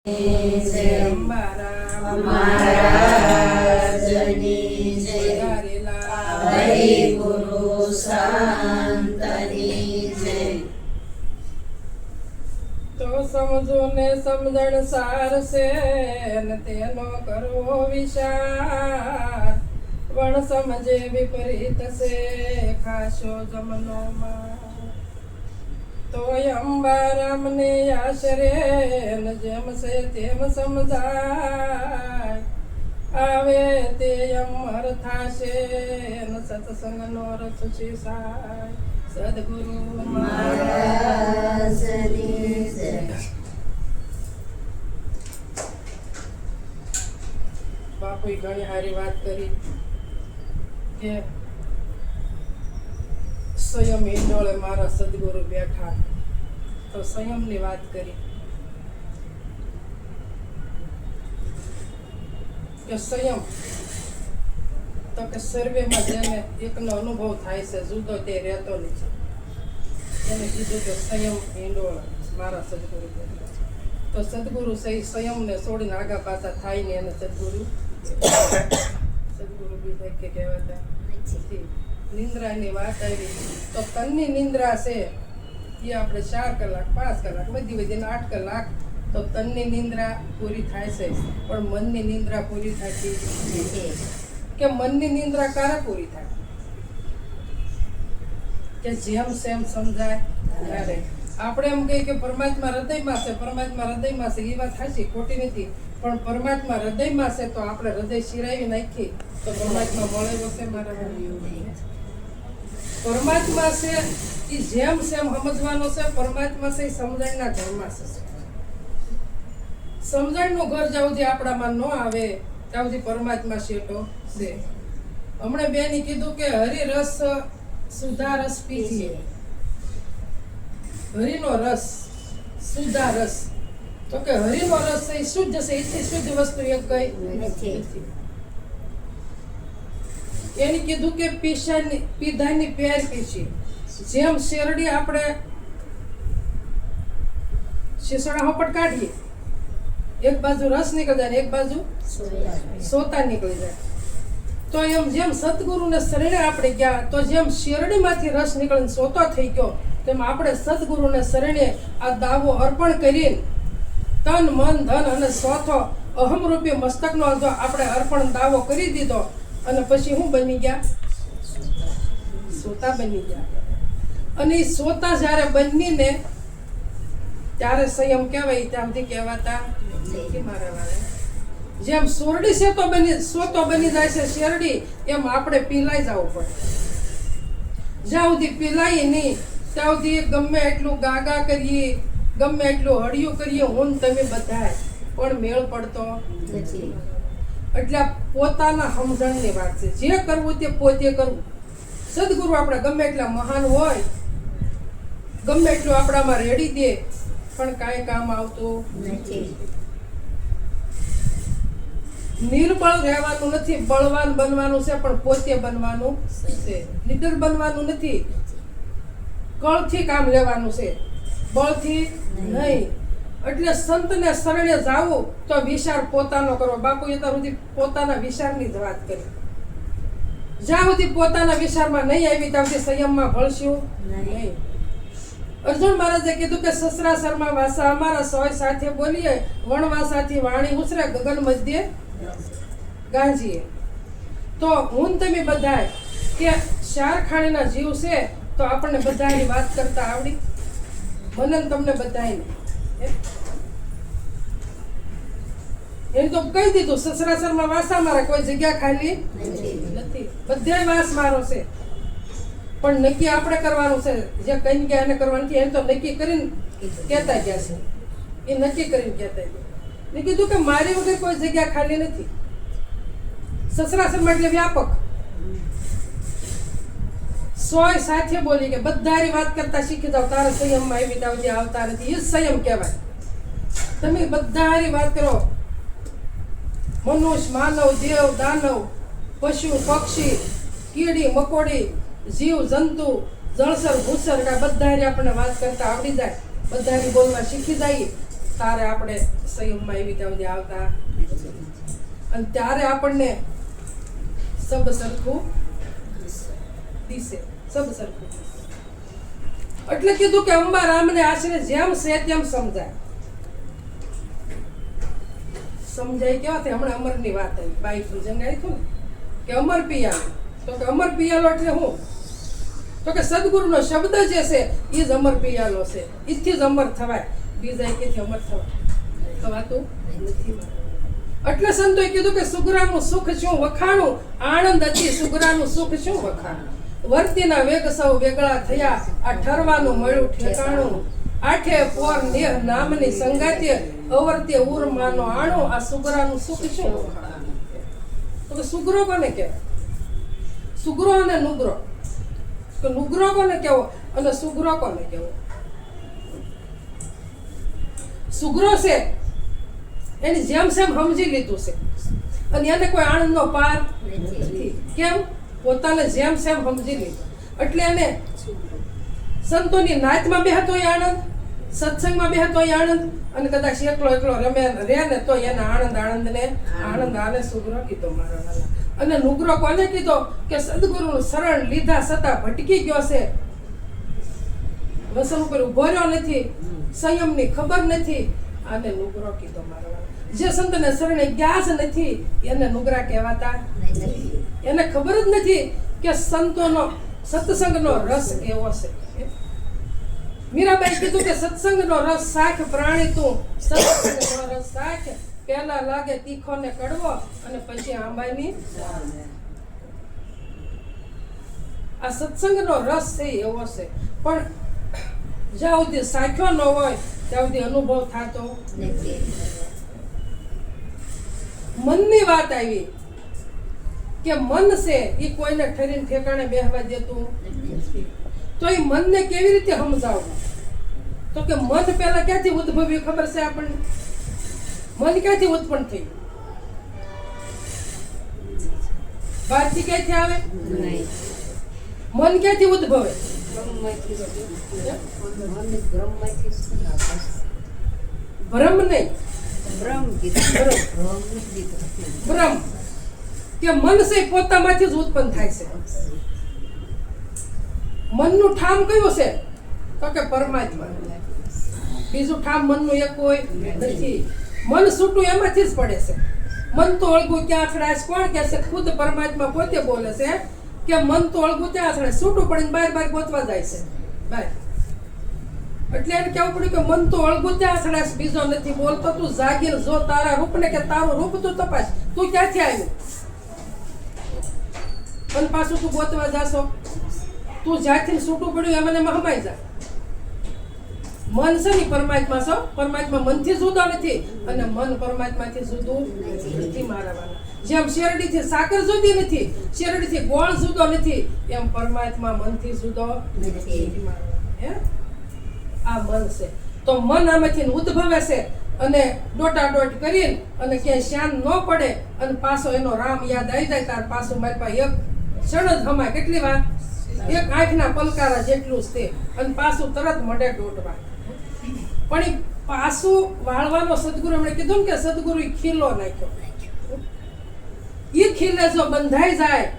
જય મહારાજની જય હરિ ગુરુ સંતની જય. તો સમજો ને સમજણ સાર છે ને તેનો કરવો વિચાર, વણ સમજે વિપરીત છે ખાશો જમનો માં. તો અંબારામને આશરે ને જેમ છે તેમ સમજાય, આવે તે અમર થાશે ને સત્સંગનો રથ શીશાય. સદગુરુ મહારાજની જય. બાપુએ ઘણી સારી વાત કરી કે સંયમ હિંડોળે મારા સદગુરુ બેઠા. તો સંયમની વાત કરી કે સંયમ તો કે સર્વેમાં જેને એકનો અનુભવ થાય છે, જુદો તે રહેતો નથી. એને કીધું કે સંયમ હિંડોળે મારા સદગુરુ બેઠા. તો સદગુરુ સંયમને છોડીને આગા પાછા થાય ને એને સદગુરુ બી કે કહેવાતા નથી. નિંદ્રાની વાત આવી તો તનની નિંદ્રા છે એ આપણે 4 કલાક 5 કલાક બધી વધીને 8 કલાક તો તનની નિંદ્રા પૂરી થાય છે, પણ મનની નિંદ્રા પૂરી થતી નથી. કે મનની નિંદ્રા ક્યારે પૂરી થાય? કે જેમ સેમ સમજાય ત્યારે. આપણે એમ કહીએ કે પરમાત્મા હૃદયમાં છે, પરમાત્મા હૃદયમાં છે, એ વાત સાચી, ખોટી નથી. પણ પરમાત્મા હૃદયમાં છે તો આપણે હૃદય શિરાવી નાખીએ તો પરમાત્મા મળે વસે મારા. પરમાત્મા છે એ જેમ સેમ સમજવાનો છે. પરમાત્મા છે એ સમજણના ઘરમાં છે. સમજણનું ઘર જ્યાં સુધી આપણામાં ન આવે ત્યાં સુધી પરમાત્મા શેટો છે. હમણાં બેને કીધું કે હરિરસ સુધા રસ પીજીએ. હરિનો રસ સુધા રસ, તો કે હરિનો રસ એ શુદ્ધ છે, એથી શુદ્ધ વસ્તુ એક કઈ નથી. એને કીધું કે પીધાની પેર પીછી. જેમ શેરડી આપણે શીસડા હોપટ કાઢીએ, એક બાજુ રસ નીકળી જાય ને એક બાજુ સોતા નીકળી જાય. તો એમ જેમ સદગુરુને શરણે આપણે ગયા તો જેમ શેરડીમાંથી રસ નીકળીને સોતો થઈ ગયો, તેમ આપણે સદગુરુને શરણે આ દાવો અર્પણ કરીને તન મન ધન અને સ્વથો અહમરૂપી મસ્તકનો આપણે અર્પણ દાવો કરી દીધો અને પછી હું બની ગયા? સોતા બની ગયા. અને એ સોતા જ્યારે બનીને ત્યારે સંયમ કહેવાય, ત્યાંથી કહેવાતા નથી મારા વાળા. જેમ સોરડી સોતો બની જાય છે શેરડી, એમ આપણે પીલાઈ જવું પડે. જ્યાં સુધી પીલાય નહીં ત્યાં સુધી ગમે એટલું ગાગા કરીએ, ગમે એટલું હળિયું કરીએ, હું તમે બધાય પણ મેળ પડતો નથી. એટલે પોતાના સમજણની વાત છે. જે કરવું તે પોતે કરવું. સદગુરુ આપણે ગમે એટલા મહાન હોય, ગમે એટલું આપણામાં રેડી દે, પણ કાંઈ કામ આવતું નથી. નિર્બળ રહેવાનું નથી, બળવાન બનવાનું છે, પણ પોતે બનવાનું છે. લીડર બનવાનું નથી, કળથી કામ લેવાનું છે, બળથી નહીં. એટલે સંતને શરણે જાવું તો વિચાર પોતાનો કરવો. બાપુએ ત્યાં સુધી પોતાના વિચારની જ વાત કરી. જ્યાં સુધી પોતાના વિચારમાં નહીં આવી ત્યાં સુધી સંયમમાં ભળશું નહીં. અર્જુન મહારાજે કીધું કે સસરાસરમાં વાસા અમારા સોય સાથે બોલીએ, વણવાસાથી વાણી ઉછરે ગગન મધ્યે ગાંજીએ. તો હું તમે બધાય કે 4 ખાણીના જીવ છે તો આપણને બધાની વાત કરતા આવડી, મને તમને બધાને એને તો કહી દીધું સસરાસરમાં વાસા મારા, કોઈ જગ્યા ખાલી નથી, બધે વાસ મારો છે. પણ નક્કી આપણે કરવાનું છે. જે કઈ ગયા એને કરવાનું છે, એને તો નક્કી કરીને કહેતા ગયા છે. એ નક્કી કરીને કહેતા ગયા. મેં કીધું કે મારી વગર કોઈ જગ્યા ખાલી નથી. સસરાસરમાં એટલે વ્યાપક. સોય સાથે બોલી કે બધાની વાત કરતા શીખી જાવ, તારા સંયમમાં એવી તાવજી આવતા નથી. એ સંયમ કહેવાય. તમે બધાની વાત કરો. મનુષ્ય, માનવ, દેવ, દાનવ, પશુ, પક્ષી, કીડી, મકોડી, જીવ જંતુ, જળસર ભૂસર, બધાની આપણને વાત કરતા આવડી જાય, બધાની બોલવા શીખી જઈએ તારે આપણે સંયમમાં એવી ત્યાં સુધી આવતા અને ત્યારે આપણને સબ સરખું દિશે, સબ સરખું દિશે. એટલે કીધું કે અંબા રામને આશરે જેમ છે તેમ સમજાય. સમજાય કેવા થાય? હમણાં અમરની વાત આવી, બાઈ પૂજન આવી હતું ને કે અમર પિયાલો. તો કે અમર પિયાલો એટલે હું? તો કે સદગુરુનો શબ્દ જે છે એ જ અમર પિયાલો છે. એથી જ અમર થવાય, બીજા એકેથી અમર થવાતું નથી. એટલે સંતોએ કીધું કે સુગરાનું સુખ શું વખાણું, આનંદ અતિ સુગરાનું સુખ શું વખાણું. વર્તીના વેગ સૌ વેગળા થયા, આ ઠરવાનું મળ્યું ઠેકાણું. આઠે પોર નેહ નામની સંગાતે, અવર્તે ઉર્માનો આણો, આ સુગરાનું સુખ શું વખાણું. તો કે સુગરો કોને કહેવાય? સુગરો અને નુગરો. તો નુગરો કોને કહેવો અને સુગરો કોને કહેવો? સુગરો છે એની જેમ સેમ સમજી લીધું છે અને એને કોઈ આનંદનો પાર નથી. કેમ? પોતાને જેમ સેમ સમજી લીધું. એટલે એને સંતોની નાતમાં બેહતોય આનંદ, સત્સંગમાં બેહતોય આનંદ, અને કદાચ એકલો એકલો રમે રે ને તો એના આનંદ આને સુગરો કીધો મારા વાલા. અને નુગરો કોને કીધો? કે સદગુરુનું શરણ લીધા છતાં ભટકી ગયો છે, વસન ઉપર ઉભો રહ્યો નથી, સંયમની ખબર નથી, આને નુગરો કીધો મારા વાલા. જે સંતને શરણે ગયા જ નથી એને નુગરા કહેવાતા નથી. એને ખબર જ નથી કે સંતોનો સત્સંગનો રસ કેવો છે. મીરાબાઈ કીધું કે સત્સંગનો રસ શાખ પ્રાણી તું, સત્સંગનો રસ શાખ, પહેલા લાગે તીખો ને કડવો અને પછી આંબાની. આ સત્સંગનો રસ છે એવો છે, પણ જ્યાં સુધી સાખ્યો ન હોય ત્યાં સુધી અનુભવ થતો નથી. મનની વાત આવી કે મન છે એ કોઈને ઠરીને ઠેકાણે બેહવા દેતું નથી. તો એ મનને કેવી રીતે સમજાવવું? તો કે મન પહેલા ક્યાંથી ઉદ્ભવ્યું ખબર છે આપણને? મન ક્યાંથી ઉત્પન્ન થયું? બહારથી ક્યાંથી આવે? મન ક્યાંથી ઉદ્ભવે? ભ્રમ નહીં, ભ્રમ. કે મન છે પોતામાંથી જ ઉત્પન્ન થાય છે. મનનું ઠામ કયું છે? તો કે પરમાત્મા. બીજું ઠામ મનનું એક કોઈ નથી. મન છૂટું એમાંથી જ પડે છે. મન તો અળગું ક્યાં અથડાય? કોણ કહે છે? ખુદ પરમાત્મા પોતે બોલે છે કે મન તો અળગું ત્યાં અથડાય, છૂટું પડીને બાર ગોતવા જાય છે બહાર. એટલે એને કેવું પડ્યું કે મન તો અળગું ત્યાં અથડાય, બીજો નથી બોલતો. તું જાગીર જો તારા રૂપને, કે તારું રૂપ તું તપાસ, તું ક્યાંથી આવ્યું? અને પાછું તું ગોતવા જાશો, તું જ્યાંથી છૂટું પડ્યું એમને હમાઈ જા. મન છે ને પરમાત્મા છો, પરમાત્મા મનથી જુદો નથી અને મન પરમાત્માથી જુદું નથી મારા વાલા. જેમ શેરડીથી સાકર જુદી નથી, શેરડીથી ગોળ જુદો નથી, એમ પરમાત્મા મનથી જુદો નથી. આ મન છે. તો મન આમાંથી ઉદ્ભવે છે અને દોટાદોટ કરીને અને ક્યાંય શાન ન પડે અને પાછો એનો રામ યાદ આવી જાય તાર પાછું મારી પાસે એક ક્ષણ જ હમાય. કેટલી વાર? એક આંખના પલકારા જેટલું જ તે, અને પાછું તરત મડે દોટવા. પણ એ પાછું વાળવાનો સદગુરુ એમણે કીધું ને કે સદગુરુ ખીલો નાખ્યો. એ ખીલે જો બંધાઈ જાય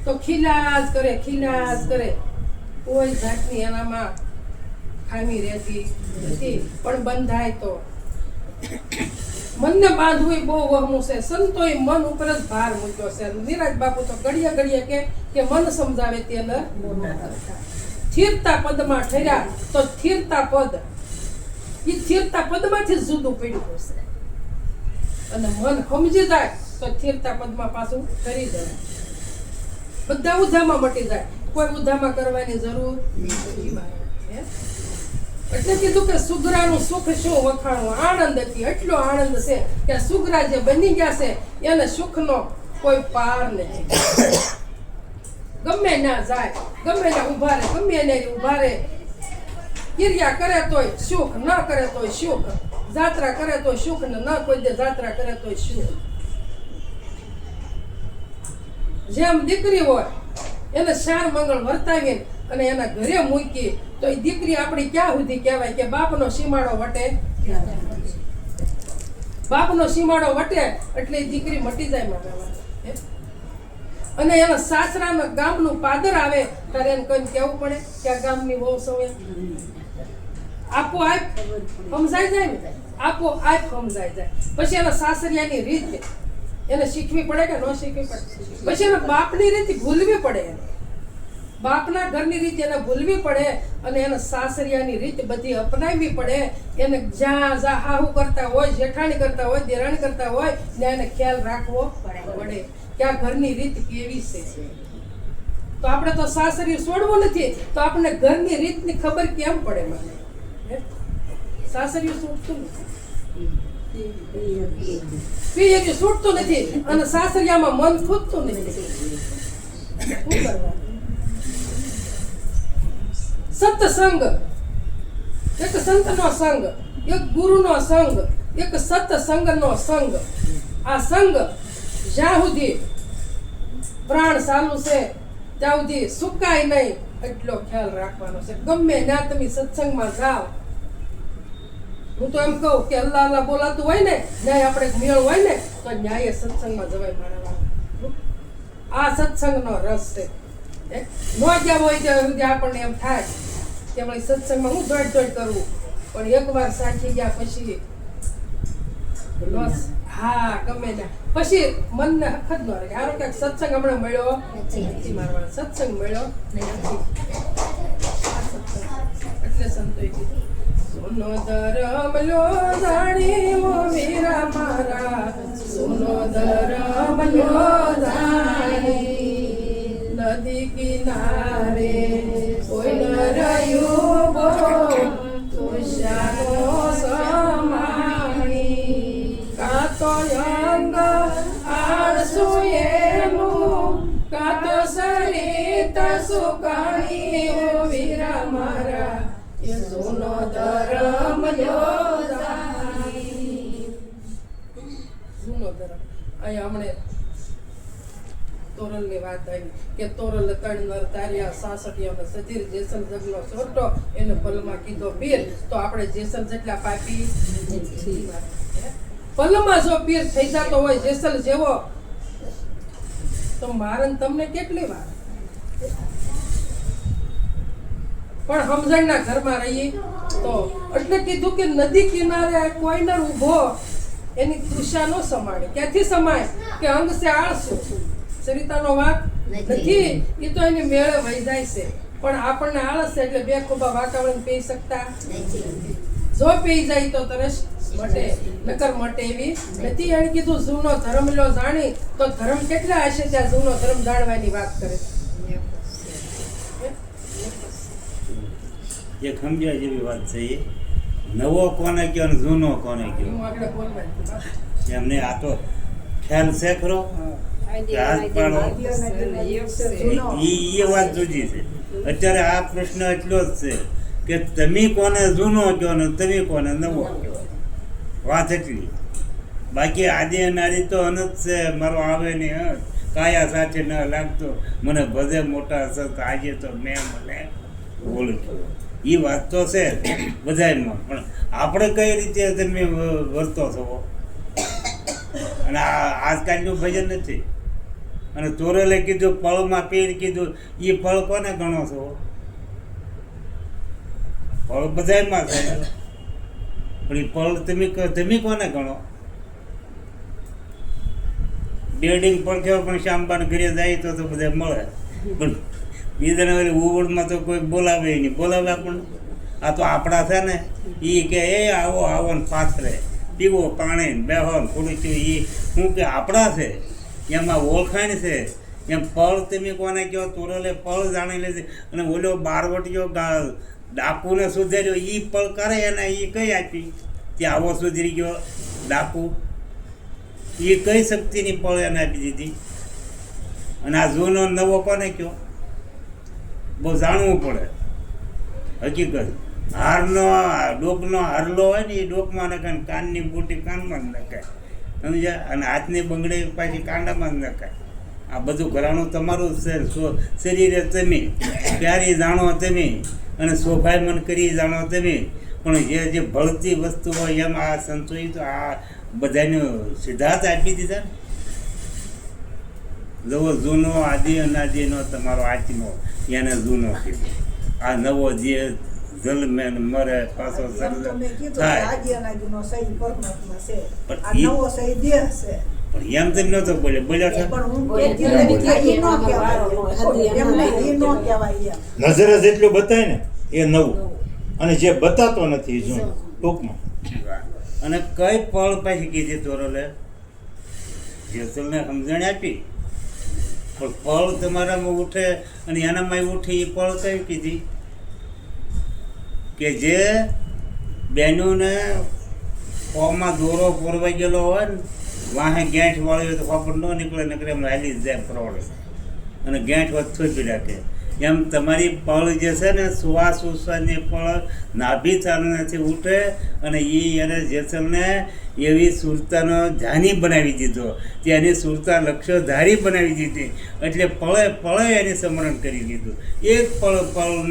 તો ખીલા જ કરે, ખીલા જ કરે. કોઈ જાતની એનામાં ખામી રહેતી નથી. પણ બંધાય તો મનને બાંધવું બહુ વહમું છે. સંતોએ મન ઉપર જ ભાર મૂક્યો છે. નિરાજ બાપુ તો ઘડીએ ઘડીએ કે મન સમજાવે તેને સ્થિરતા પદમાં ઠર્યા. તો સ્થિરતા પદ એ સ્થિરતા પદમાંથી જ જુદું પડ્યું છે. અને મન સમજી જાય તો સ્થિરતા પદમાં પાછું કરી જાય. બધા ઉધામાં મટી જાય, કોઈ ઉધામાં કરવાની જરૂર નથી. એટલે કીધું કે સુગરાનું સુખ શું વખાણું, આનંદ હતી. એટલો આનંદ છે કે સુગરા જે બની ગયા છે એને સુખનો કોઈ પાર નથી. ગમે ના જાય, ગમે ના ઉભા રહે, ગમે એને ઉભા રહે, ક્રિયા કરે તોય સુખ, ન કરે તોય સુખ, જાત્રા કરે તો સુખ ને ન કોઈ દે જાત્રા કરે તોય સુખ. જેમ દીકરી હોય એને શાર મંગળ વર્તાવીને અને એના ઘરે મૂકી તો એ દીકરી આપણી ક્યાં સુધી કહેવાય કે બાપનો સીમાડો વટે બાપનો સીમાડો વટે એટલે એ દીકરી મટી જાય મારા. અને એના સાસરાના ગામનું પાદર આવે ત્યારે એને કઈ કેવું પડે કે આ ગામની બહુ સૌએ આપો આપ સમજાઈ જાય ને, આપો આપ સમજાઈ જાય. પછી એના સાસરિયાની રીત એને શીખવી પડે કે ન શીખવી પડે. પછી એના બાપની રીત ભૂલવી પડે, એને બાપના ઘરની રીત એને ભૂલવી પડે અને એના સાસરિયાની રીત બધી અપનાવવી પડે. એને જ્યાં હાહુ કરતા હોય, જેઠાણી કરતા હોય, દેરાણી કરતા હોય ને એને ખ્યાલ રાખવો પડે કે આ ઘરની રીત કેવી છે. તો આપણે તો સાસરિયું છોડવું નથી તો આપણને ઘરની રીતની ખબર કેમ પડે? મને સાસરિયું છૂટતું નથી, પિયરિયું છૂટતું નથી અને સાસરિયામાં મન ખૂટતું નથી. શું કરવાનું? સત્સંગ, એક સંતનો સંગ, એક ગુરુનો સંગ, એક સત્સંગનો સંગ. આ સંગ જ્યાં સુધી પ્રાણ ચાલુ છે ત્યાં સુધી સુકાય નહીં એટલો ખ્યાલ રાખવાનો છે. ગમે ત્યાં તમે સત્સંગમાં જાઓ, હું તો એમ કહું કે અલ્લાહ અલ્લાહ બોલાતું હોય ને, ન્યાય આપણે મેળ હોય ને તો ન્યાય સત્સંગમાં જવાય મારા. આ સત્સંગનો રસ છે. ન જ્યાં હોય ત્યાં સુધી આપણને એમ થાય કે ભાઈ સત્સંગમાં હું દોડ કરવું, પણ એકવાર સાચી ગયા પછી હા ગમે ના પછી મનને હખત ન રહે. હારો કે સત્સંગ હમણાં મળ્યો નથી મારવાનો, સત્સંગ મળ્યો નથી. એટલે સંતોએ કીધું સુનો ધરમ લો જાણી ઓ વીરા મારા, સુનો ધરમ લો જાણી નદી કિનારે કોઈ ન રહ્યું બો તુષારો સમાણી. કાતો અંગ આળસુ એનું, કાતો સરિત સુકાણી ઓ વીરા મારા, એ સુનો ધરમ યોજાણી. સુનો ધરમ. અહીંયા હમણે તોરલની વાત આવી કે તોરલ ત્રણ નર તાર્યા 66 સધીર જેસલ જગનો છોટો એને પલમાં કીધો પીર. તો આપણે જેસલ જેટલા પાપી નથી. પલમાં જો પીર થઈ જતો હોય જેસલ જેવો તો મારન તમને કેટલી વાર. પણ સમજણના ઘરમાં રહીએ તો એટલે કીધું કે નદી કિનારે કોઈ ન ઊભો એની તૃષા ન સમાડે. ક્યાંથી સમાય કે અંગ સે આળસુ. સરિતાનો વાંક નથી, એ તો એની મેળે વહી જાય છે. પણ આપણને આળસ છે એટલે બે ખોબા વાતાવરણ પી શકતા નથી. જો પી જાય તો તરસ મટે, નકર મટે એવી નથી. એને કીધું જૂનો ધર્મ લો જાણી, તો ધર્મ કેટલા હશે ત્યાં જૂનો ધર્મ જાણવાની વાત કરે. એક સમજ્યા જેવી વાત છે. એ નવો કોને કયો ને જૂનો કોને કયો હું આગળ બોલવા એમને આ તો ખ્યાલ છે ખરો. હાથ પાડો એ વાત જુદી છે. અત્યારે આ પ્રશ્ન એટલો જ છે કે તમે કોને જૂનો કહો ને તમે કોને નવો કહો. વાત એટલી. બાકી આદિ અનાદિ તો અનંત છે. મારો આવે ને કાયા સાથે ન લાગતો, મને ભજે મોટા સત આજે તો મેં મને બોલું છું. એ વાત તો છે બધામાં, પણ આપણે કઈ રીતે તમે વર્તો છો. અને આજકાલનું ભજન નથી. અને તોરલે કીધું પળમાં પીર કીધું, એ પળ કોને ગણો છો? પળ બધામાં છે, પણ એ પળ તમે કોને ગણો? બિલ્ડિંગ પડખે પણ શામબાન ઘરે જાય તો બધા મળે, પણ બીજાને વળી ઉવડમાં તો કોઈ બોલાવે નહીં. બોલાવે આપણને. આ તો આપણા છે ને, એ કે એ આવો આવો ને પાથરે પીવો પાણી બેહો થોડું એ શું કે આપણા છે, એમાં ઓળખાણ છે. એમ પળ તમે કોને કહો? તોરલે પળ જાણી લેશે. અને ઓલો બારવટીયો ડાકુને સુધાર્યો, એ પળ કરે એને એ કઈ આપી કે આવો સુધરી ગયો ડાકુ? એ કઈ શક્તિની પળ એને આપી દીધી. અને આ જૂનો નવો કોને કહો? બહુ જાણવું પડે હકીકત. હારનો ડોકનો હારલો હોય ને એ ડોકમાં નખાય, કાનની બુટી કાનમાં જ નખાય, સમજ્યા? અને હાથની બંગડી પાછી કાંડામાં જ નખાય. આ બધું ઘરાણું તમારું છે. શરીરે તમે પ્યારી જાણો તમે, અને શોભાયમન કરી જાણો તમે, પણ જે ભળતી વસ્તુ હોય એમ આ સંતોએ તો આ બધાને સિદ્ધાંત આપી દીધા ને જવો જૂનો આદિ અનાદિનો તમારો આત્મો એને જૂનો કીધો આ નવો જે જન્મે ને મરે પાછો એમ તો મેં કીધું કે થાય આદિ અનાદિનો સહી પરમાત્મા છે. પણ આ ઈ- નવો સહી દેહ છે. પણ એમ તેમ નતો બોલ્યો છો પણ હું બોલે કહેતી બોલે નથી કે ઈ ન બોલે કહેવાય. બોલે એમ નહીં, ઈ ન કહેવાય એમ. નજરે જેટલું બતાય ને એ નવું અને જે બતાતો નથી એ જૂનું ટૂંકમાં. અને કઈ પળ પાછી કીધી તોરલે જેસલને સમજણ આપી પણ પળ તમારામાં ઉઠે અને એનામાં ઉઠી એ પળ કઈ કીધી કે જે બહેનોને પગમાં દોરો પોરવાઈ ગયેલો હોય ને વાહે ગેંઠ વાળી હોય તો ખબર ન નીકળે નકરે એમ હાલી જ જાય ફરોડે અને ગેંઠ વધ થોપી રાખે એમ તમારી પળ જે છે ને શ્વાસ ઉશ્વાસની પળ નાભી ચાલનાથી ઉઠે અને એ એને જેસલને એવી સુરતાનો ધ્યાની બનાવી દીધો તેની સુરતા લક્ષ્યધારી બનાવી દીધી એટલે પળે પળે એને સ્મરણ કરી લીધું એક પળ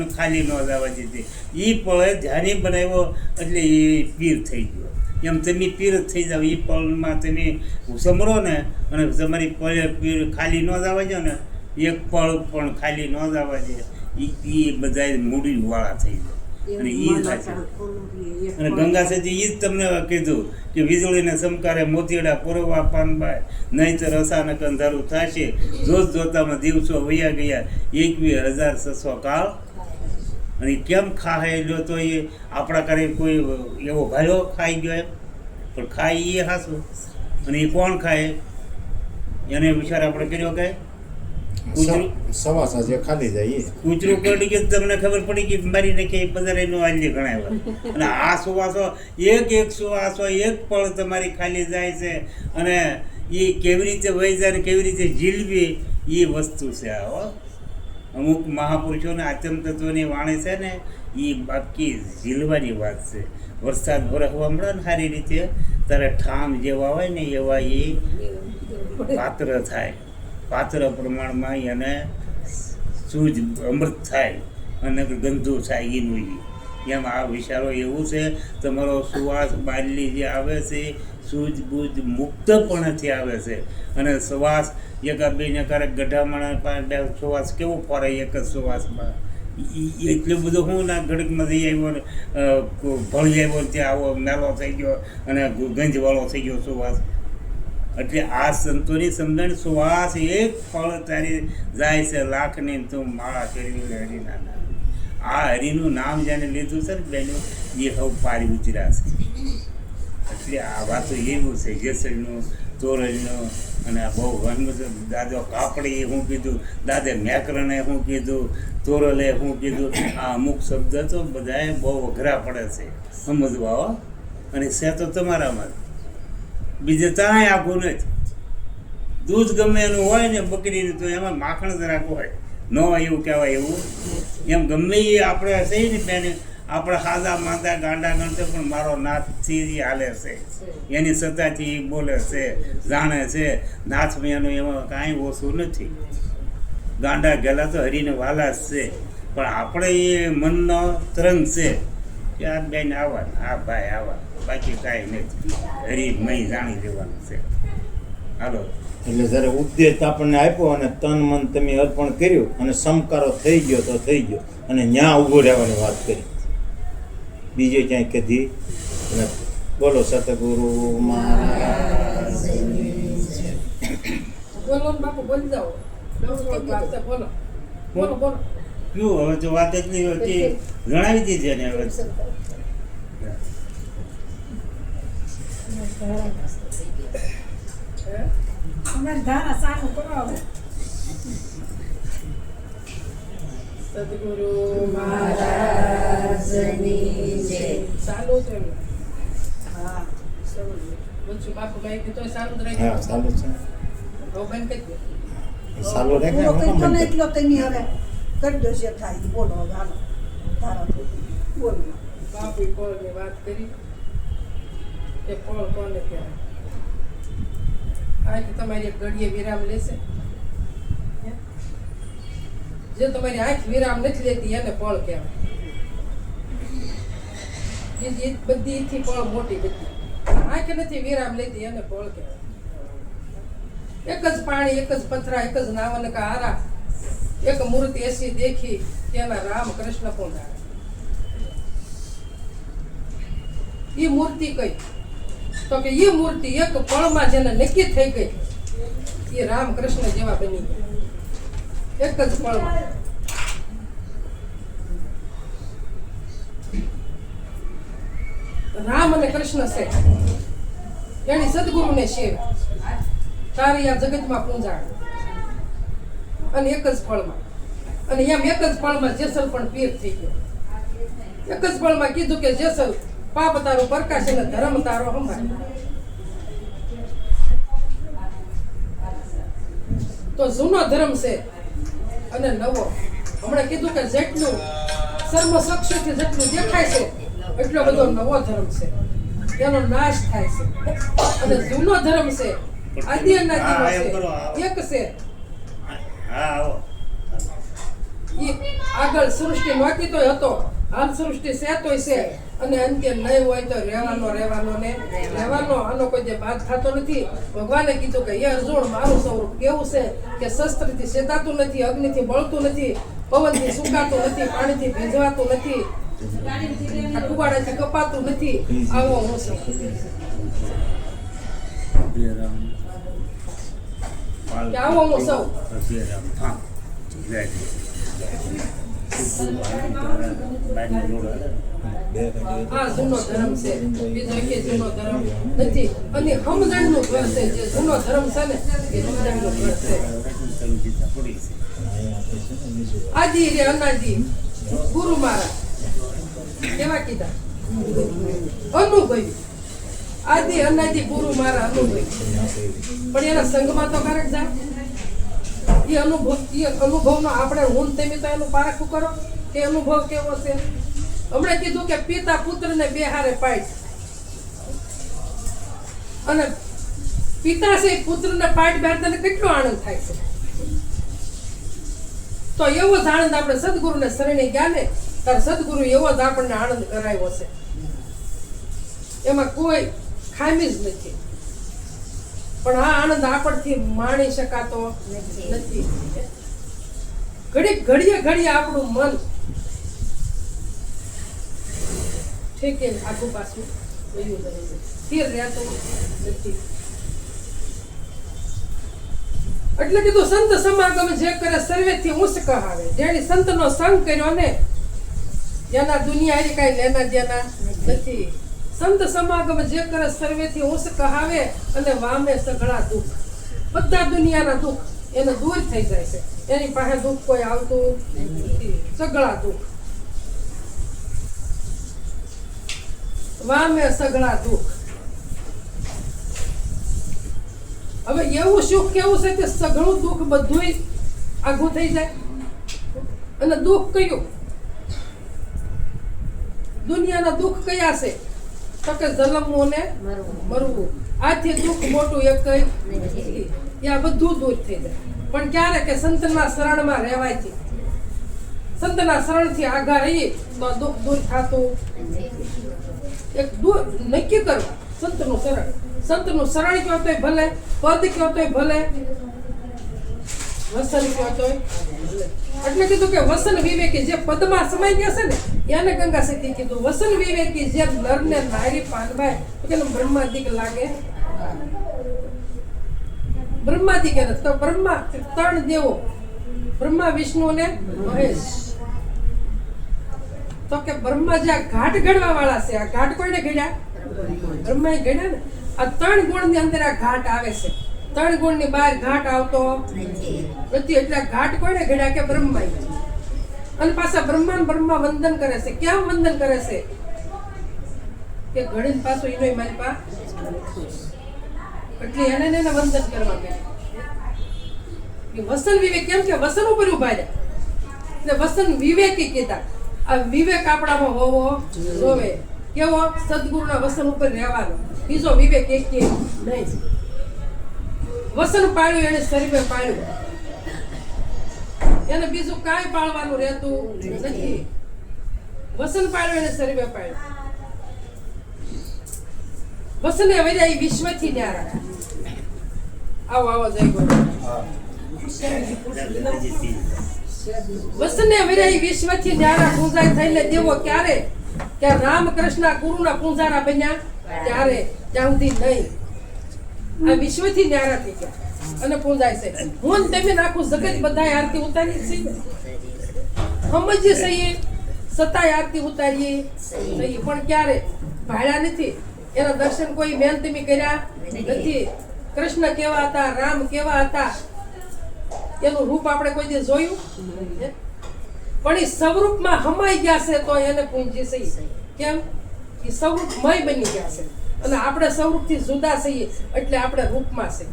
ખાલી ન જવા દીધી એ પળે ધ્યાની બનાવ્યો એટલે એ પીર થઈ ગયો એમ તમે પીર જ થઈ જાવ એ પળમાં તમે સમરો ને અને તમારી પીર ખાલી ન જવા દો ને એક પળ પણ ખાલી ન જવા દે એ બધા મૂડીવાળા થઈ જાય અને એ થશે અને ગંગા સજી એ જ તમને કીધું કે વીજળીને સમકારે મોતીડા પૂરવા પાનબાઈ નહીંતર અચાનક અંધારું થશે જોત જોતામાં દિવસો વયા ગયા 21,600 કાળ અને કેમ ખાયેલો તો એ આપણા ઘરે કોઈ એવો ભાઈઓ ખાઈ ગયો એમ પણ ખાઈ એ હાશું અને એ કોણ ખાય એને વિચાર આપણે કર્યો કે સવાસા જે ખાલી જાય એ કૂતરું પડી ગયું તમને ખબર પડી કે મારી નાખી બધારે એનો આલ્ય ગણાવ્યા અને આ સુવાસો એક સુવાસો એક પળ તમારી ખાલી જાય છે અને એ કેવી રીતે વહી જાય ને કેવી રીતે ઝીલવી એ વસ્તુ છે આ હો અમુક મહાપુરુષોને આત્મ તત્વની વાણી છે ને એ બાકી ઝીલવાની વાત છે વરસાદ ભરવા મળે ને સારી રીતે ત્યારે ઠામ જેવા હોય ને એવા એ પાત્ર થાય પાત્ર પ્રમાણમાં એને સૂજ અમૃત થાય અને ગંધુ થાય એનું એમ આ વિચારો એવું છે તમારો સુવાસ બારલી જે આવે છે સૂઝબૂઝ મુક્તપણેથી આવે છે અને સુવાસ એકાબીને ક્યારેક ગઢામણા સુવાસ કેવો ફરે એક જ સુવાસમાં એટલું બધું હું ના ઘડીકમાં જઈ આવ્યો ને ભળી આવ્યો ત્યાં આવો મેલો થઈ ગયો અને ગંજવાળો થઈ ગયો સુવાસ એટલે આ સંતોની સમજણ સુવાસ એક ફળ તારી જાય છે લાખની તું માળા કરી હરિના નામ આ હરિનું નામ જેને લીધું છે ને બેનું એ હવે પારી ઉતર્યા છે એટલે આ વાતો એવું છે જેસલનું તોરલનું અને આ બહુ ઘણું દાદો કાપડી શું કીધું દાદે મેકરણે શું કીધું તોરલે શું કીધું આ અમુક શબ્દ તો બધાએ બહુ અઘરા પડે છે સમજવા હો અને છે તો તમારામાં બીજે તાંય આખું નથી દૂધ ગમે એનું હોય ને બકરીનું તો એમાં માખણ જરાક હોય ન હોય એવું કહેવાય એવું એમ ગમે એ આપણે થઈ ને બેન આપણે સાદા માંદા ગાંડા ગણતો પણ મારો નાથથી હાલે છે એની સત્તાથી બોલે છે જાણે છે નાથમાં એનું એમાં કાંઈ ઓછું નથી ગાંડા ગયેલા તો હરીને વાલા જ છે પણ આપણે એ મનનો તરંગ છે કે આ બેન આવા આ ભાઈ આવા બાકી કાંઈ નથી હરી મય જાણી લેવાનું છે હાલો એટલે જ્યારે ઉપદેશ આપણને આપ્યો અને તન મન તમે અર્પણ કર્યું અને સમકારો થઈ ગયો તો થઈ ગયો અને ન્યા ઊભું રહેવાની વાત કરી બીજે ક્યાંય કીધી નથી. બોલો સતગુરુ મહારાજ. બોલો ને બાપુ બોલી જાઓ બોલો બોલો બોલો કયું હવે તો વાત જ નહીં હોતી જણાવી દીધી ને હવે અમારી ધારા ચાલુ કરો હવે. સદગુરુ મહારાજની જય. ચાલુ છે એમ. હા બોલશું બાપુ કઈ કે તોય ચાલુ જ હા રાખજો ચાલુ છે હવે બંધ કરી દો. ચાલુ રાખે પૂરો હું કરી કામ દો ને બંધ એટલો તેની હવે કરી દો જે થાય ઈ. બોલો હવે હાલો ધારા બોલો બાપુ પળની વાત કરી કે પળ કોને કહેવાય આ કે તમારી એક ઘડીએ વિરામ લેશે હે? જે તમારી આંખ વિરામ નથી લેતી એને પળ કહેવાય એ બધી થી પળ મોટી બધી આંખ નથી વિરામ લેતી એને પળ કહેવાય. એક જ પાણી, એક જ પથરા, એક જ નાવન કા હારા, એક મૂર્તિ એસી દેખી તેના રામ કૃષ્ણ પોંધારા. એ મૂર્તિ કઈ તો કે એ મૂર્તિ એક પળમાં જેને નક્કી થઈ ગઈ એ રામ કૃષ્ણ જેવા બની ગયા એક જ પળમાં. રામ અને કૃષ્ણ છે એની સદગુરુને સેવા તારી આ જગતમાં પૂંજાડ અને એક જ પળમાં. અને એમ એક જ પળમાં જેસલ પણ પીર થઈ ગયો. એક જ પળમાં કીધું કે જેસલ પાપ તારો પ્રકાશ અને ધર્મ તારો સંભાળ. તો જૂનો ધર્મ છે અને નવો. હમણાં કીધું કે જેટલું સર્વ શક્તિથી જેટલું દેખાય છે એટલો બધો નવો ધર્મ છે, એનો નાશ થાય છે. અને જૂનો ધર્મ છે આદિ અનાદિનો છે, એક છે. હા આવો. એ આગળ સૃષ્ટિ નહોતી તોય હતો, હાલ સૃષ્ટિ છે તોય છે, અને અંત્ય નહીં હોય તો રહેવાનો ને રહેવાનો. આનો કોઈ જે બાદ થતો નથી. ભગવાને કીધું કે હે અર્જુન, મારું સ્વરૂપ કેવું છે કે શસ્ત્રથી સેદાતું નથી, અગ્નિથી બળતું નથી, પવનથી સુકાતું નથી, પાણીથી ભીંજવાતું નથી, કુવાડાથી કપાતું નથી. આવો હું છું. કે આવો હું સૌ. આ જૂનો ધર્મ છે, બીજો કે જૂનો ધર્મ નથી. અને સમજણનું ઘર છે. જે જૂનો ધર્મ છે ને એ સમજણનું ઘર છે. આદિ રે અનાદિ ગુરુ મારા કેવા કીધા? અનુભવી. આદિ અનાદિ ગુરુ મારા અનુભવી. પણ એના સંગમાં તો કારક જાય. એ અનુભવનો આપણે હું તેમી તો એનું પારખું કરો કે અનુભવ કેવો છે. હમણાં કીધું કે પિતા પુત્રને બે હારે પાડ, અને પિતા છે પુત્રને પાડ બેહાર કેટલો આનંદ થાય છે. તો એવો જ આનંદ આપણે સદગુરુને શરણે ગયા ને ત્યારે સદગુરુ એવો જ આપણને આનંદ કરાવ્યો છે. એમાં કોઈ ખામી જ નથી. પણ આ આનંદ આપણથી માણી શકાતો નથી. ઘડીએ આપણું મન ઠીક આગું પાછું સ્થિર રહેતું નથી. એટલે કીધું સંત સમાગમ જે કરે સર્વેથી ઊંચ કહાવે. જેની સંતનો સંગ કર્યો ને એના દુનિયા કઈ લેના દેના નથી. સંત સમાગમ જે કરે સર્વેથી ઊંચ કહાવે, અને વામે સઘળા દુઃખ. બધા દુનિયાના દુઃખ એને દૂર થઈ જાય છે. એની પાસે દુઃખ કોઈ આવતું નથી. સઘળા દુઃખ વામે સઘળા દુઃખ. હવે એવું સુખ કેવું છે કે સઘળું દુઃખ બધું આઘું થઈ જાય. અને દુઃખ કયું? દુનિયાના દુઃખ કયા છે? તો કે જન્મવું ને મરવું. આથી દુઃખ મોટું એક નથી. આ બધું દૂર થઈ જાય. પણ ક્યારે? કે સંતના શરણમાં રહેવાયથી. સંતના શરણથી આઘા રહીએ તો દુઃખ દૂર થતું. એક નક્કી કરવા સંતનું શરણ. સંતનું શરણ કયો તોય ભલે, પદ કયો તોય ભલે, વસન કયો તોય ભલે. એટલે કીધું કે વસન વિવેકી જે પદમાં સમાઈ ગયા છે ને એને ગંગા સતી કીધું. વસન વિવેકી જે નરને નારી પાનભાઈ તો કે બ્રહ્માદિક લાગે. બ્રહ્માદિક તો બ્રહ્મા ત્રણ દેવો, બ્રહ્મા વિષ્ણુ ને મહેશ. તો કે બ્રહ્મા જે આ ઘાટ ઘડવા વાળા છે, આ ઘાટ કોઈને ઘડ્યા? બ્રહ્માએ ઘડ્યા ને. આ ત્રણ ગુણ ની અંદર આ ઘાટ આવે છે. ત્રણ ગુણ ની બહાર ઘાટ આવતો નથી. એટલે ઘાટ કોઈને ઘડ્યા? કે બ્રહ્માએ. અને પાછા બ્રહ્મા વંદન કરે છે. કેમ વંદન કરે છે? કે ઘડીને પાછું એનો મારી પા એટલે એને વંદન કરવા માંડ્યા. વસન વિવેક કેમ કે વસન ઉપર ઉભા રહ્યા એટલે વસન વિવેકી કીધા. આ વિવેક આપણામાં હોવો જોવે. કેવો? સદગુરુના વસન ઉપર રહેવાનો. બીજો વિવેક એક નહીં. વસન પાળ્યું એને શરીરે પાળ્યું. એને બીજું કાંઈ પાળવાનું રહેતું નથી. વસન પાળ્યું એને શરીરે પાળ્યું. વસને વૈરાઈ વિશ્વથી ન્યારા. આવો આવો જય ગુરુ. વસને વૈરાઈ વિશ્વથી ન્યારા પૂંજાય થઈને દેવો ક્યારે? કે રામકૃષ્ણ ગુરુના પૂંજારા બન્યા ત્યારે. ત્યાં સુધી નહીં. આ વિશ્વથી ન્યારા થઈ ગયા અને પૂંજાય છે. હું ને તમે આખું જગત બધાય આરતી ઉતારી છે. સમજીએ સહીએ સતાય આરતી ઉતારીએ સહી, પણ ક્યારે ભાડ્યા નથી. એના દર્શન કોઈ બેન તમે કર્યા નથી. કૃષ્ણ કેવા હતા, રામ કેવા હતા, એનું રૂપ આપણે કોઈ દિવસ જોયું? પણ એ સ્વરૂપમાં હમાઈ ગયા છે તો એને પૂંજી સહી. કેમ? એ સ્વરૂપમય બની ગયા છે અને આપણે સ્વરૂપથી જુદા છીએ એટલે આપણે રૂપમાં છે.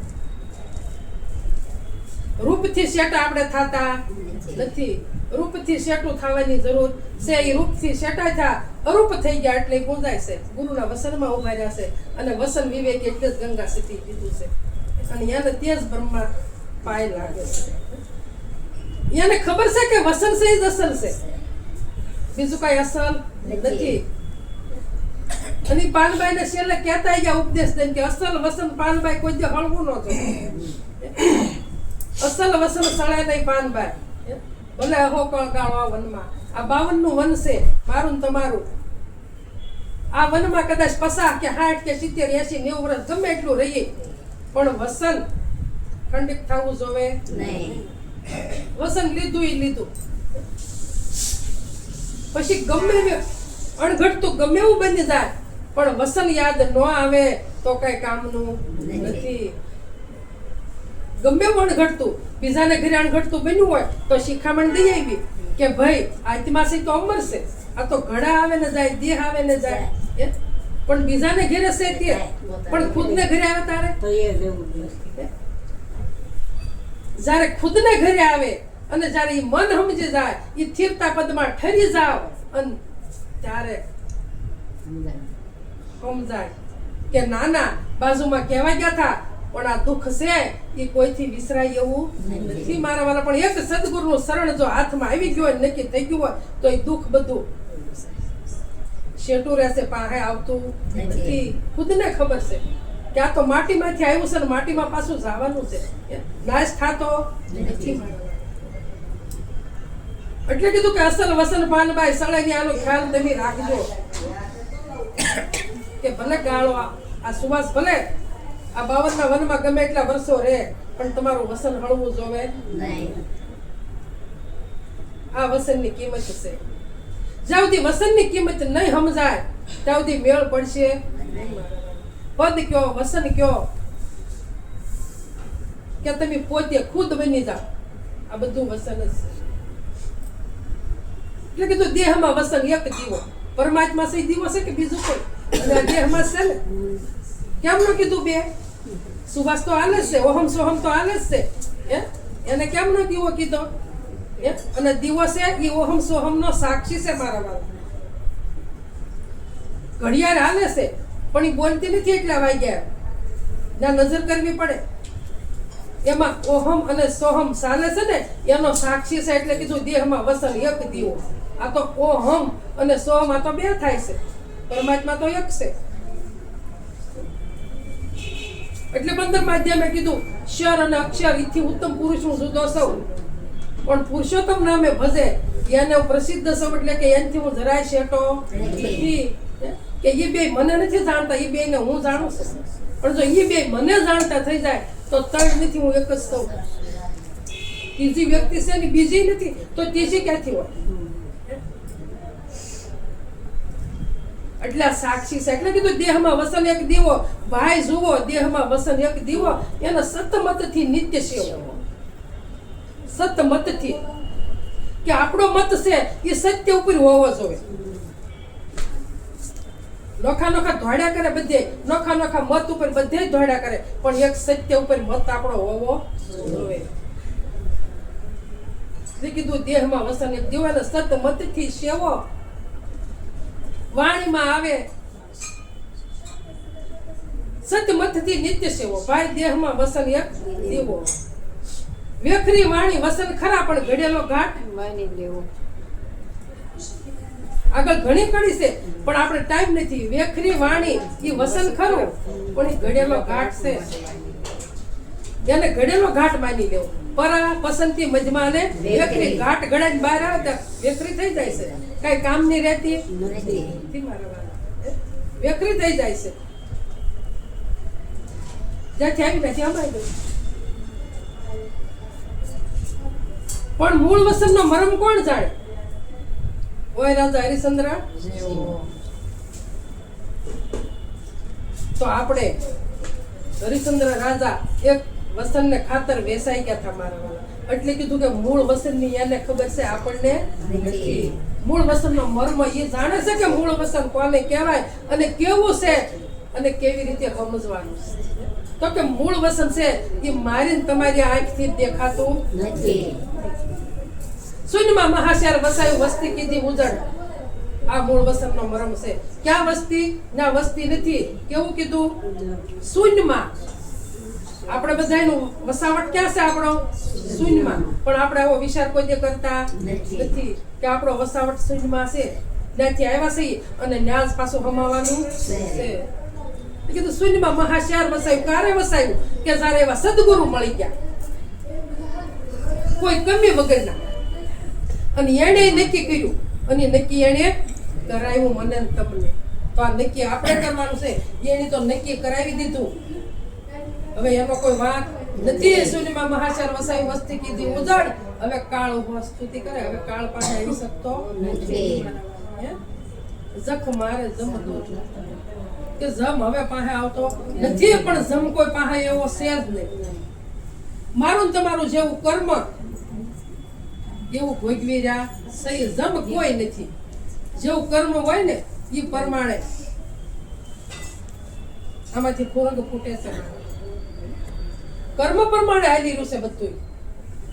રૂપથી સેટા આપણે થતા નથી. રૂપથી સેટું થવાની જરૂર છે. એ રૂપથી સેટા થયા અરૂપ થઈ ગયા એટલે પૂંજાય છે. ગુરુના વસનમાં ઉભા રહ્યા છે અને વસન વિવેક એટલે જ ગંગા સીધી દીધું છે અને એને તેજ બ્રહ્મા પાય લાગે છે. એને ખબર છે કે વસન છે જ અસલ છે, બીજું કઈ અસલ નથી. અને પાનબાઈ ને છેલ્લે કહેતા ગયા ઉપદેશ દઈને કે અસલ વસન પાનબાઈ કોઈ દે હળવું ન જોઈએ. અસલ વસન સળે નહીં પાનબાઈ. ભલે અહો કળગાળો આ વનમાં. આ 52 નું વન છે, મારું ને તમારું. આ વનમાં કદાચ 50 કે 60 કે 70 80 90 વર્ષ ગમે એટલું રહીએ પણ વસન ખંડિત થવું જોવે નહીં. વસન લીધું એ લીધું. પછી ગમે અણઘડતું ગમે એવું બની જાય પણ વસન યાદ ન આવે તો કઈ કામનું નથી. ગમે એવું અણઘડતું બીજાને ઘરે અણઘડતું બન્યું હોય તો શિખામણ દઈ આવી કે ભાઈ આત્માસી તો અમર છે. આ તો ઘડા આવે ને જાય, દેહ આવે ને જાય, પણ બીજાને ઘરે છે તે પણ ખુદને ઘરે આવે તારે જ્યારે ખુદને ઘરે આવે અને જ્યારે એ મન સમજી જાય, એ સ્થિરતા પદમાં ઠરી જાવ અને ત્યારે સમજાય કે નાના બાજુમાં કહેવા ગયા હતા પણ આ દુઃખ છે એ કોઈથી વિસરાય એવું નથી મારા વાળા. પણ એક સદગુરુનું શરણ જો હાથમાં આવી ગયું હોય, નક્કી થઈ ગયું હોય તો એ દુઃખ બધું શેટું રહેશે, પાસે આવતું નથી. ખુદને ખબર છે કે આ તો માટીમાંથી આવ્યું છે ને માટીમાં પાછું જવાનું છે, નાશ થતો નથી. એટલે કીધું કે અસલ વસન પાનબાઈ સળે આનો ખ્યાલ તમે રાખજો કે ભલે ગાળો આ સુવાસ ભલે આ 52 ના વનમાં ગમે એટલા વર્ષો રહે પણ તમારું વસન હળવું જોવે નહીં. આ વસનની કિંમત છે. જ્યાં સુધી વસનની કિંમત નહીં સમજાય ત્યાં સુધી મેળ પડશે. પદ કયો, વસન કયો કે તમે પોતે ખુદ બની જાઓ, આ બધું વસન જ છે. એટલે કીધું દેહમાં વસન એક દીવો. પરમાત્મા છે દીવો છે કે બીજું કોઈ? અને આ દેહમાં છે ને કેમ ન કીધું બે? સુવાસ તો હાલે જ છે, ઓહમ સોહમ તો હાલે જ છે. એને કેમ નો દીવો કીધો? અને દીવો છે એ ઓહમ સોહમ નો સાક્ષી છે મારા વાળા. ઘડિયાળ હાલે છે પણ એ બોલતી નથી એટલા વાગ્યા. ના નજર કરવી પડે. એમાં ઓહમ અને સોહમ ચાલે છે ને એનો સાક્ષી છે એટલે કીધું દેહમાં વસન એક દીવો. આ તો ઓહમ અને સોહમ આ તો બે થાય છે, પરમાત્મા તો એક છે. એટલે 15મા અધ્યાયમાં કીધું ક્ષર અને અક્ષર એથી ઉત્તમ પુરુષનું જુદો સૌ પણ પુરુષોત્તમ નામે ભજે એને પ્રસિદ્ધ સૌ. એટલે કે એનાથી હું જરાય શેટો નથી કે એ બે મને નથી જાણતા, એ બે ને હું જાણું છું. પણ જો એ બે મને જાણતા થઈ જાય તો ત્રણ નથી, હું એક જ સૌ. ત્રીજી વ્યક્તિ છે ને બીજી નથી તો ત્રીજી ક્યાંથી હોય? એટલે સાક્ષી છે. એટલે કીધું દેહમાં વસન એક દીવો. ભાઈ જુઓ દેહમાં વસન એક દીવો. એનો સતમતથી નિત્ય સેવો. સતમતથી કે આપણો મત છે એ સત્ય ઉપર હોવો જોઈએ. નોખા નોખા ધોડ્યા કરે બધે, નોખા નોખા મત ઉપર બધે જ ધોડ્યા કરે પણ એક સત્ય ઉપર મત આપણો હોવો જોઈએ. કીધું દેહમાં વસન એક દીવો. એનો સતમતથી સેવો. વાણીમાં આવે સતમતથી નિત્ય સેવો. ભાઈ દેહમાં વસન એક દીવો. વેખરી વાણી વસન ખરા પણ ઘડેલો ઘાટ માની લેવો. આગળ ઘણી કડી છે પણ આપણે ટાઈમ નથી. વેખરી વાણી એ વસન ખરું પણ એ ઘડેલો ઘાટ છે, એને ઘડેલો ઘાટ માની લેવો. પરા પસંદથી મજમાને વેખરી ઘાટ ઘડાઈને બહાર આવે તો વેખરી થઈ જાય છે, કઈ કામ નહીં રહેતી નથી મારા વાળા. વેખરી થઈ જાય છે, જ્યાંથી આવી ત્યાંથી અમારી ગઈ. પણ મૂળ વસનનો મરમ કોણ જાણે? ઓય રાજા હરિશ્ચંદ્ર. તો આપણે હરિશ્ચંદ્ર રાજા એક વસનને ખાતર વેસાઈ ગયા હતા મારા વાળા. એટલે કીધું કે મૂળ વસનની એને ખબર છે, આપણને નથી. મૂળ વસનનો મર્મ એ જાણે છે કે મૂળ વસન કોને કહેવાય અને કેવું છે અને કેવી રીતે સમજવાનું છે. તો કે મૂળ વસન છે એ મારી તમારી આંખથી દેખાતું નથી. શૂન્યમાં મહાશર વસાયું વસ્તી કીધી ઉજળ. આ મૂળ વસનનો મરમ છે. ક્યાં વસ્તી? ના વસ્તી નથી. કેવું કીધું? શૂન્યમાં. આપણે બધાયનું વસાવટ ક્યાં છે? આપણો શૂન્યમાં. પણ આપણે આવો વિચાર કોઈ દે કરતા નથી કે આપણો વસાવટ શૂન્યમાં છે, ત્યાંથી આવ્યા છે અને ન્યાસ પાછું હમાવાનું છે. કીધું શૂન્યમાં મહાશર વસાયું. ક્યારે વસાયું? કે જ્યારે એવા સદગુરુ મળી ગયા, કોઈ કમી વગરના. અને એને નક્કી કર્યું અને નક્કી એને કરાવ્યું મને ને તમને. તો આ નક્કી આપણે કરવાનું છે. એને તો નક્કી કરાવી દીધું, હવે એનો કોઈ વાંક નથી. શૂન્યમાં મહાશર વસાયું વસ્તી કીધી ઉજળ. હવે કાળ ઉભો સ્તુતિ કરે. હવે કાળ પાસે આવી શકતો નથી. જખ મારે જમ કે જમ હવે પાસે આવતો નથી. પણ જમ કોઈ પાસે એવો છે જ નહીં. મારું તમારું જેવું કર્મ એવું ભોગવી રહ્યા સહી જમ કોઈ નથી. જેવું કર્મ હોય ને એ પ્રમાણે આમાંથી ખોરંગ ફૂટે છે. કર્મ પ્રમાણે હાલી રહ્યું છે બધું.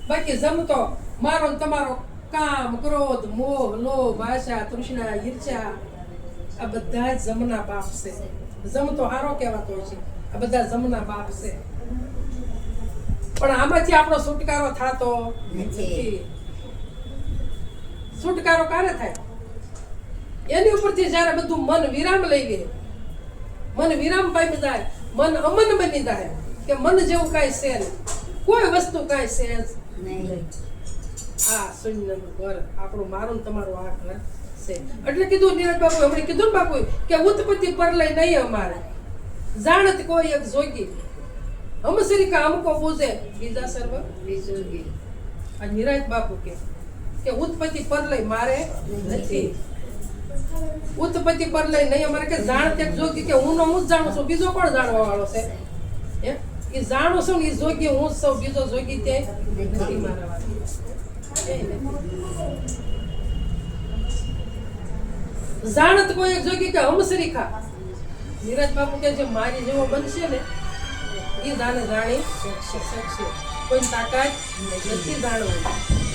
બાકી જમ તો મારો ને તમારો કામ, ક્રોધ, મોહ, લોભ, આશા, તૃષ્ણા, ઈર્ષા આ બધા જમના બાપ છે. જમ તો હારો કહેવાતો હોય છે. આ બધા જમના બાપ છે. પણ આમાંથી આપણો છુટકારો થતો નથી. છુટકારો ક્યારે થાય? એની ઉપરથી જયારે બધું મન વિરામ લઈ લે, મન વિરામ પામી જાય, મન અમન બની જાય કે મન જેવું કાંઈ છે નહીં, કોઈ વસ્તુ કાંઈ છે જ નહીં. આ શૂન્યનું ઘર આપણું, મારું ને તમારું આ ઘર છે. એટલે કીધું નીરજ બાપુ, હમણાં કીધું ને બાપુ કે ઉત્પત્તિ પર લઈ નહીં અમારે જાણત કોઈ એક જોગી હમસરી કા અમકો પૂજે બીજા સર્વ વિજોગી. આ નીરજ બાપુ કે ઉત્પત્તિ પર લઈ મારે નથી. ઉત્પત્તિ પર લઈ નહીં અમારે કે જાણતે જોગી કે હું નો હું જ જાણું છું, બીજો કોણ જાણવા વાળો છે? એ જાણું છું ને એ જોગી હું જ છું, બીજો જોગી તે નથી મારા વાળો. જાણત કોઈ એક જોગી કે હમસરી ખા. નીરજ બાપુ કે જે મારી જેવો બનશે ને એ જાણે જાણી શકશે. કોઈ તાકાત નથી જાણવાની.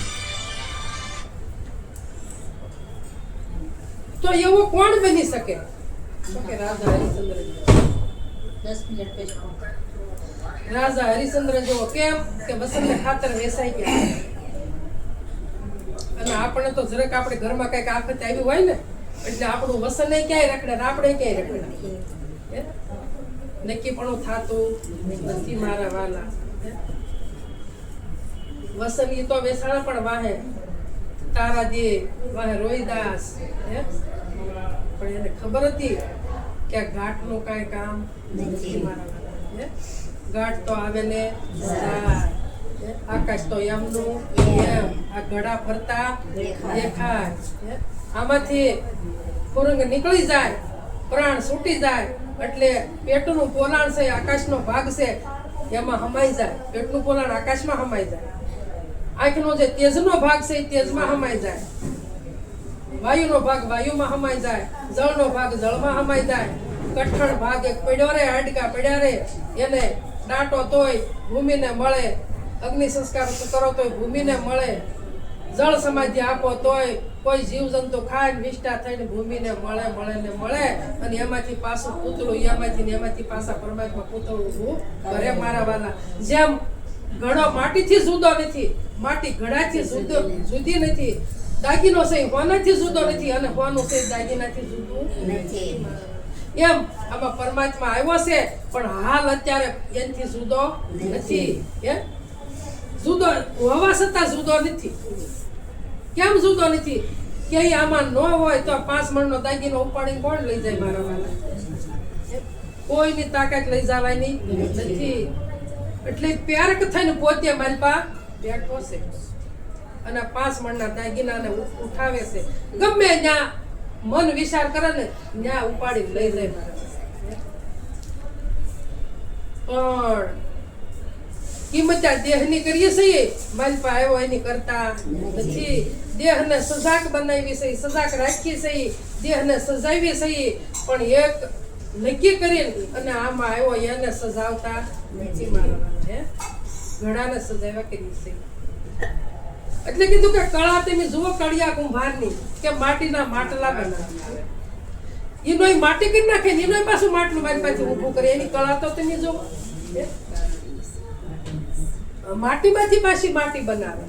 તો એવો કોણ બની શકે? તો કે રાજા હરિશ્ચંદ્ર. 10 મિનિટ પછી રાજા હરિશ્ચંદ્ર જેવો. કેમ કે વસંત ખાતર વેસાઈ ગયા. અને આપણે તો જરાક આપણે ઘરમાં કઈક આફત આવી હોય ને એટલે આપણું વસન ક્યાંય રખડે ને આપણે ક્યાંય રખડે. નક્કી પણ થાતું નથી મારા વાલા. વસન ઈ તો વેસાણા પણ વાહે તારા દે વાહે રોહિદાસ. પણ એને ખબર હતી કે ઘાટ નું કઈ કામ નથી મારા વાલા. ઘાટ તો આવે ને આકાશ તો એમનું એમ. આ ઘડા ફરતા દેખાય. આમાંથી ખોરંગ નીકળી જાય, પ્રાણ છૂટી જાય એટલે પેટનું પોલાણ છે, આકાશનો ભાગ છે એમાં હમાઈ જાય. પેટનું પોલાણ આકાશમાં હમાઈ જાય. આંખનો જે તેજનો ભાગ છે એ તેજમાં હમાઈ જાય. વાયુનો ભાગ વાયુમાં હમાઈ જાય. જળનો ભાગ જળમાં હમાઈ જાય. કઠણ ભાગ એક પડ્યો રે, હાડકા પડ્યા રે એને દાંટો તોય ભૂમિને મળે. અગ્નિ સંસ્કાર કરો તોય ભૂમિને મળે. જળ સમાધિ આપો તોય કોઈ જીવજંતુ ખાય નિષ્ઠા થઈને ભૂમિને મળે ને મળે. અને એમાંથી પાછું પૂતળું એમાંથી પાછા પરમાત્મા પૂતળું ઊભું કરે મારા વાલા. જેમ ઘડો માટીથી જુદો નથી, માટી ઘડાથી જુદી નથી, દાગીનો છે એ હોનાથી જુદો નથી અને હોનું છે એ દાગીનાથી જુદું નથી. એમ આમાં પરમાત્મા આવ્યો છે પણ હાલ અત્યારે એનાથી જુદો નથી. એમ જુદો હોવા છતાં જુદો નથી. કેમ જુદો નથી? કે ઈ આમાં ન હોય તો 5 મણનો દાગીનો ઉપાડીને કોણ લઈ જાય મારા વાલા? કોઈની તાકાત લઈ જવાની નથી. એટલે પ્યારક થઈને પોતે મારી પા બેઠો છે અને 5 મણના દાગીનાને ઉઠાવે છે. ગમે ત્યાં મન વિચાર કરે ને ત્યાં ઉપાડી લઈ જાય મારા વાલા. પણ કિંમત આ દેહની કરીએ છીએ, મારી પાસે આવ્યો એની કરતા નથી. દેહને સજાક બનાવી છે, સજાક રાખી છે, દેહને સજાવી છે, પણ એક નક્કી કરીને અને આમાં આવ્યો એને સજાવતા નથી મારા વાલા. હે ઘડાને સજાવ્યા કરી છે. એટલે કીધું કે કળા તમે જુઓ કળિયા કુંભારની કે માટીના માટલા બનાવે. એનો માટી કરી નાખે ને એનો પાછું માટલું મારી પાસે ઊભું કરે. એની કળા તો તમે જુઓ. માટીમાંથી પાછી માટી બનાવે.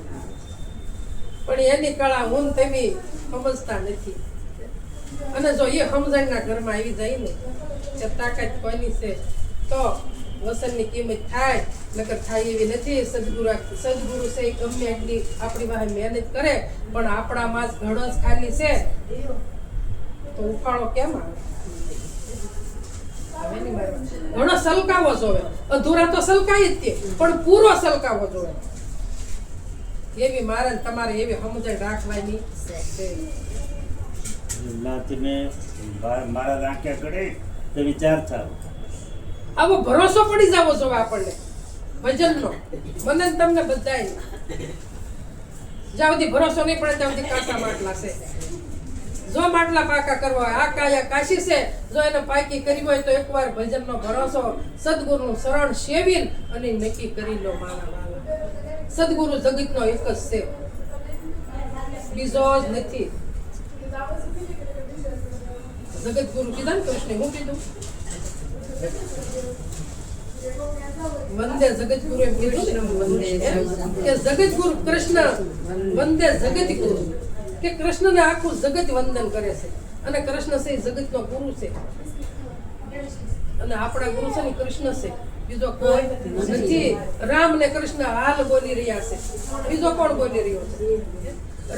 પણ એની કળા હું તમે સમજતા નથી. અને જો એ સમજણના ઘરમાં આવી જાય ને કે તાકાત કોઈની છે તો વસનની કિંમત થાય, નકર થાય એવી નથી. સદગુરુ છે એ ગમે એટલી આપણી પાસે મહેનત કરે પણ આપણામાં જ ઘણો જ ખાલી છે તો ઉફાળો કેમ આવે? ઘણો સલકાવો જોવે. અધૂરા તો સલકાય જ તે પણ પૂરો સલકાવો જોવે. એવી મારે ને તમારે એવી સમજણ રાખવાની છે. તમે મારા રાખ્યા કરે તો વિચાર થાવ. આવો ભરોસો પડી જવો જોવે આપણને ભજનનો. મને ને તમને બધાય જ્યાં સુધી ભરોસો નહીં પડે ત્યાં સુધી કાચા માટલા છે. જો માટલા પાકા કરવા હોય, આ કાયા કાશી છે, જો એને પાકી કરી હોય તો એકવાર ભજનનો ભરોસો સદગુરુનું શરણ સેવીને અને નક્કી કરી લો મારા વાલા. સદગુરુ જગતનો એક જ છે, બીજો જ નથી. જગતગુરુ કીધા ને કૃષ્ણે હું કીધું? વંદે જગતગુરુ એમ કીધું કે જગતગુરુ કૃષ્ણ વંદે જગતગુરુ, કે કૃષ્ણને આખું જગત વંદન કરે છે. અને કૃષ્ણ છે એ જગતનો ગુરુ છે અને આપણા ગુરુ છે ને કૃષ્ણ છે, બીજો કોઈ નથી. રામ ને કૃષ્ણ હાલ બોલી રહ્યા છે, બીજો કોણ બોલી રહ્યો છે?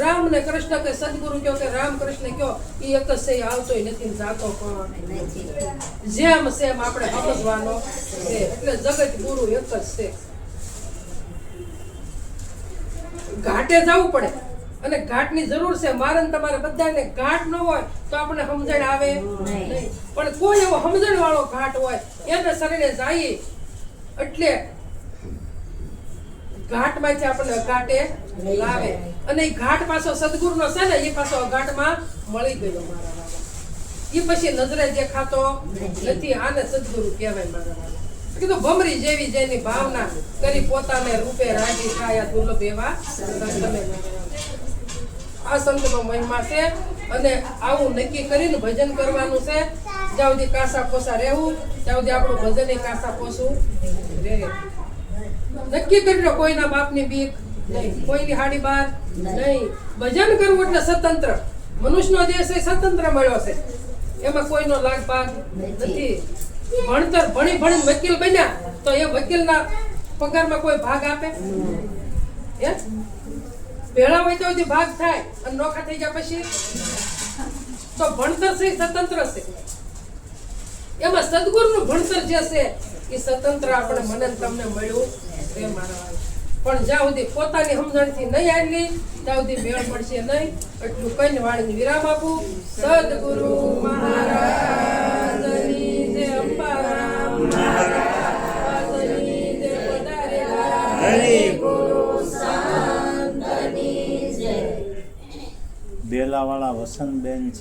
રામ ને કૃષ્ણ કે સદગુરુ કયો કે રામ કૃષ્ણ કયો એ એક જ છે, આવતોય નથી જાતો પણ જેમ સેમ આપણે સમજવાનો છે. એટલે જગત ગુરુ એક જ છે. ઘાટે જવું પડે અને ઘાટની જરૂર છે. મારે ને તમારે બધાને ઘાટ ન હોય તો આપણે સમજણ આવે નહીં. પણ કોઈ એવો સમજણ વાળો ઘાટ હોય એને શરીરે જઈએ એટલે ઘાટમાંથી આપણને ઘાટે લાવે. અને એ ઘાટ પાછો સદગુરુનો છે ને એ પાછો ઘાટમાં મળી ગયો મારા વાલા. એ પછી નજરે દેખાતો નથી. આને સદગુરુ કહેવાય મારા વાલા. કીધું ભમરી જેવી જેની ભાવના કરી પોતાને રૂપે રાજી થાય દુર્લભ એવા સંતને. આ સંતનો મહિમા છે અને આવું નક્કી કરીને ભજન કરવાનું છે. જ્યાં સુધી કાસા પોસા રહેવું ત્યાં સુધી આપણું ભજન એ કાસા પોસું રહે. નક્કી કરી લો, કોઈના બાપની બીક નહીં, કોઈની હાડી બાર નહીં. ભજન કરવું એટલે સ્વતંત્ર. મનુષ્યનો દેહ છે સ્વતંત્ર મળ્યો છે, એમાં કોઈનો લાગ ભાગ નથી. ભણતર ભણી ભણીને વકીલ બન્યા તો એ વકીલના પગારમાં કોઈ ભાગ આપે? હે ભેળા હોય તો ભાગ થાય અને નોખા થઈ ગયા પછી તો ભણતર છે સ્વતંત્ર છે. એમાં સદગુરુનું ભણતર જે છે એ સ્વતંત્ર આપણે મને તમને મળ્યું છે મારા. પણ જ્યાં સુધી પોતાની સમજણથી નહીં આવેલી ત્યાં સુધી મેળ મળશે નહીં. એટલું કઈને વાળીને વિરામ આપું. સદગુરુ મહારાજની જય, અંબારામ મહારાજની જય, પધારેલા હરિ ગુરુ સંતની જય. બેલાવાળા વસંતબેન છે.